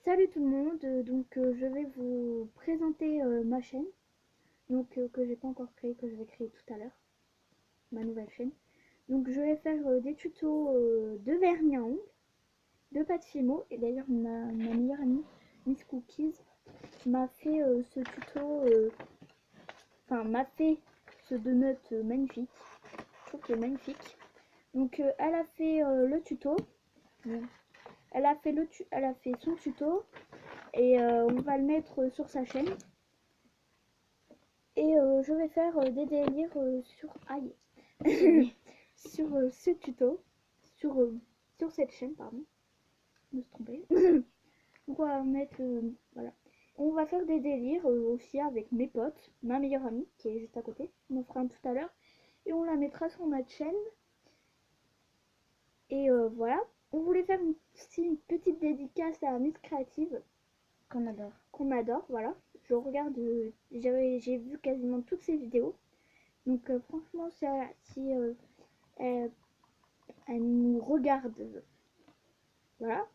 Salut tout le monde, je vais vous présenter ma chaîne, que j'ai pas encore créée, que je vais créer tout à l'heure, ma nouvelle chaîne. Donc je vais faire des tutos de vernis à ongles, de pâte Fimo, et d'ailleurs ma meilleure amie, Miss Cookies, m'a fait ce tuto, m'a fait ce donut magnifique, je trouve qu'il est magnifique. Donc elle a fait le tuto, elle a fait, elle a fait son tuto, et on va le mettre sur sa chaîne. Et je vais faire des délires sur aïe sur ce tuto, sur, sur cette chaîne, pardon, je me suis trompée. Donc on va mettre, voilà. On va faire des délires aussi avec mes potes, ma meilleure amie qui est juste à côté, on en fera un tout à l'heure. Et on la mettra sur notre chaîne. Et voilà, on voulait faire aussi une petite dédicace à Miss Créative. Qu'on adore, voilà. Je regarde, j'ai vu quasiment toutes ses vidéos. Donc franchement, si elle nous regarde, voilà,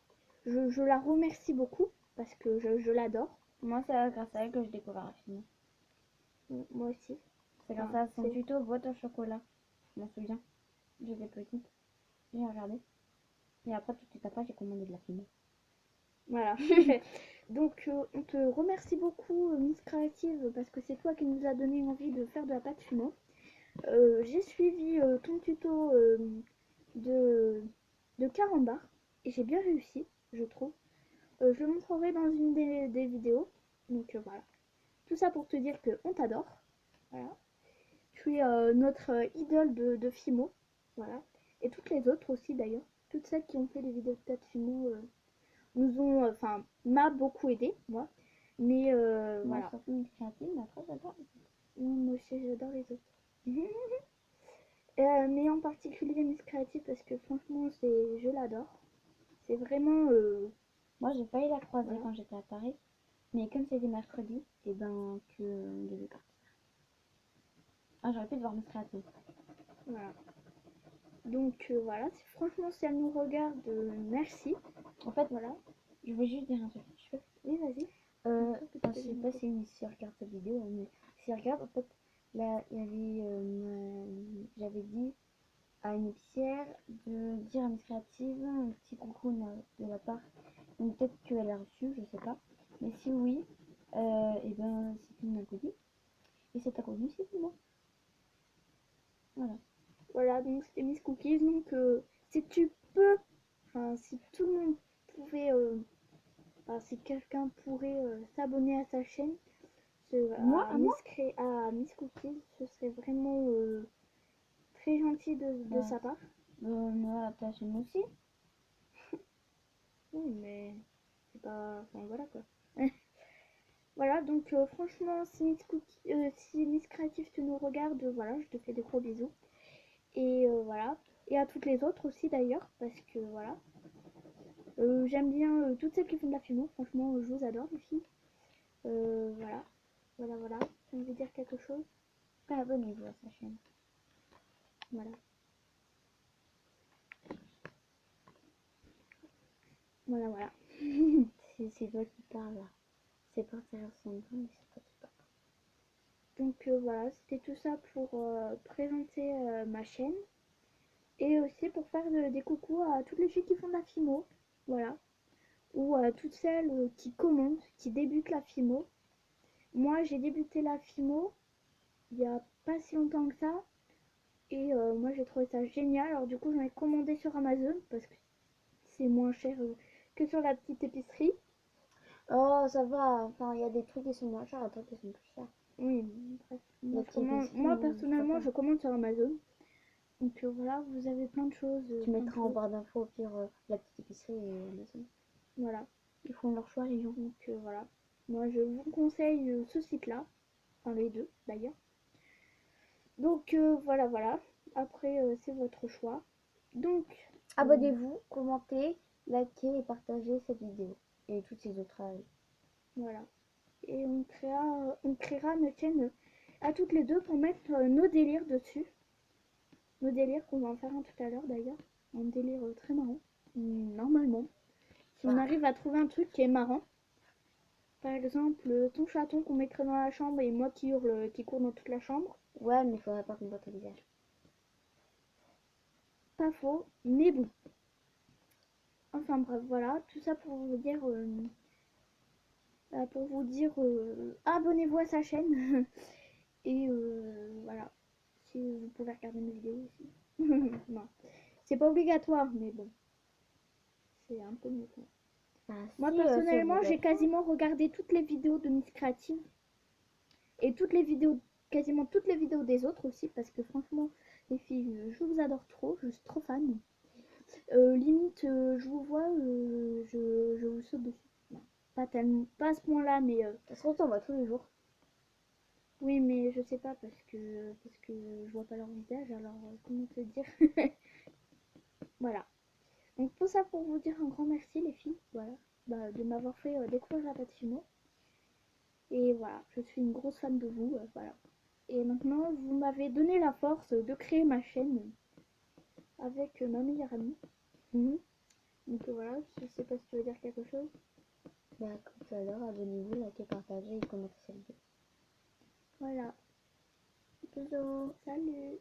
je la remercie beaucoup parce que je l'adore. Moi, c'est grâce à elle que je découvre un film. Moi aussi. C'est grâce à son tuto boîte au chocolat. Je m'en souviens. J'étais petite. J'ai regardé. Et après, tout de suite après, j'ai commandé de la film. Voilà. Donc, on te remercie beaucoup, Miss Créative, parce que c'est toi qui nous a donné envie de faire de la pâte fumée. J'ai suivi ton tuto de carambar et j'ai bien réussi, je trouve. Je le montrerai dans une des vidéos. Donc voilà. Tout ça pour te dire qu'on t'adore. Voilà. Tu es notre idole de Fimo. Voilà. Et toutes les autres aussi d'ailleurs. Toutes celles qui ont fait les vidéos de tête Fimo nous ont, m'a beaucoup aidé, moi. Mais Moi, voilà. surtout une créative, mais après, j'adore. Moi aussi, j'adore les autres. Mais en particulier Miss Créative parce que franchement, je l'adore. C'est vraiment. Moi, j'ai failli la croiser Voilà. quand j'étais à Paris. Mais comme c'était mercredi, et ben, que on devait partir. Ah, j'aurais pu devoir me créative. Voilà. Donc voilà, franchement, si elle nous regarde, merci. En fait, voilà, je veux juste dire un truc. Oui, vas-y. Je sais pas si elle regarde cette vidéo, mais si elle regarde, en fait, là, il y avait, j'avais dit à une épicière de dire à Miss Créative un petit coucou de la part. Donc peut-être qu'elle a reçu, je sais pas. Mais si oui, et ben c'est une inconnue. Et c'est inconnue, c'est pour moi. Voilà. Voilà, donc c'était Miss Cookies. Donc si tu peux, si tout le monde pouvait, si quelqu'un pourrait s'abonner à sa chaîne, Moi, à moi à Miss Cookies, ce serait vraiment très gentil de sa part. moi, à ta chaîne aussi. Oui, mais c'est pas. Enfin, voilà quoi. Voilà, donc franchement, si Miss Creative tu nous regardes, voilà, je te fais des gros bisous. Et voilà. Et à toutes les autres aussi d'ailleurs, parce que voilà. J'aime bien toutes celles qui font de la fimo, franchement, je vous adore les filles. Voilà. Voilà. Tu veux dire quelque chose? Abonnez-vous à sa chaîne. Voilà. Voilà. C'est toi qui parles là. C'est pas derrière son bras, mais c'est toi qui parles. Donc voilà, c'était tout ça pour présenter ma chaîne. Et aussi pour faire des coucous à toutes les filles qui font de la fimo. Voilà. Ou à toutes celles qui commencent, qui débutent la fimo. Moi, j'ai débuté la fimo il y a pas si longtemps que ça. Et moi, j'ai trouvé ça génial. Alors du coup, j'en ai commandé sur Amazon parce que c'est moins cher que sur la petite épicerie. Oh, ça va. Enfin, il y a des trucs qui sont moins chers, et d'autres qui sont plus chers. Oui, bref. Moi personnellement, je commande sur Amazon. Donc voilà, vous avez plein de choses. Tu mettras en barre d'infos au pire la petite épicerie et Amazon. Voilà. Ils font leur choix, les gens. Donc voilà. Moi, je vous conseille ce site-là. Enfin, les deux d'ailleurs. Donc voilà. Après, c'est votre choix. Donc, Abonnez-vous, commentez, likez et partagez cette vidéo. Et toutes ces autres. voilà. Et on créera notre chaîne à toutes les deux pour mettre nos délires dessus. Nos délires qu'on va en faire un tout à l'heure d'ailleurs. Un délire très marrant. Normalement. Si on arrive à trouver un truc qui est marrant. Par exemple, ton chaton qu'on mettrait dans la chambre et moi qui hurle, qui court dans toute la chambre. Ouais, mais il faudrait pas qu'on voit ton visage. Pas faux, mais bon. Enfin bref, voilà, tout ça pour vous dire, abonnez-vous à sa chaîne. Et voilà, si vous pouvez regarder mes vidéos aussi. Non, c'est pas obligatoire, mais bon, c'est un peu mieux. Ah, Moi si, personnellement, c'est j'ai quasiment regardé toutes les vidéos de Miss Creative et toutes les vidéos, quasiment toutes les vidéos des autres aussi, parce que franchement, les filles, je vous adore trop, je suis trop fan. Limite, je vous vois, je vous saute dessus. Non, pas tellement, pas à ce point-là, mais ça se retrouve, on voit tous les jours. oui, mais je sais pas parce que je vois pas leur visage, alors comment te dire. Voilà. Donc tout ça pour vous dire un grand merci les filles, voilà, bah, de m'avoir fait découvrir la pâtisserie. Et voilà, je suis une grosse fan de vous, voilà. Et maintenant, vous m'avez donné la force de créer ma chaîne avec ma meilleure amie. Donc voilà, je sais pas si tu veux dire quelque chose. Bah, comme tout à l'heure, abonnez-vous, likez, partagez et commentez cette vidéo. Voilà, Bisous. salut.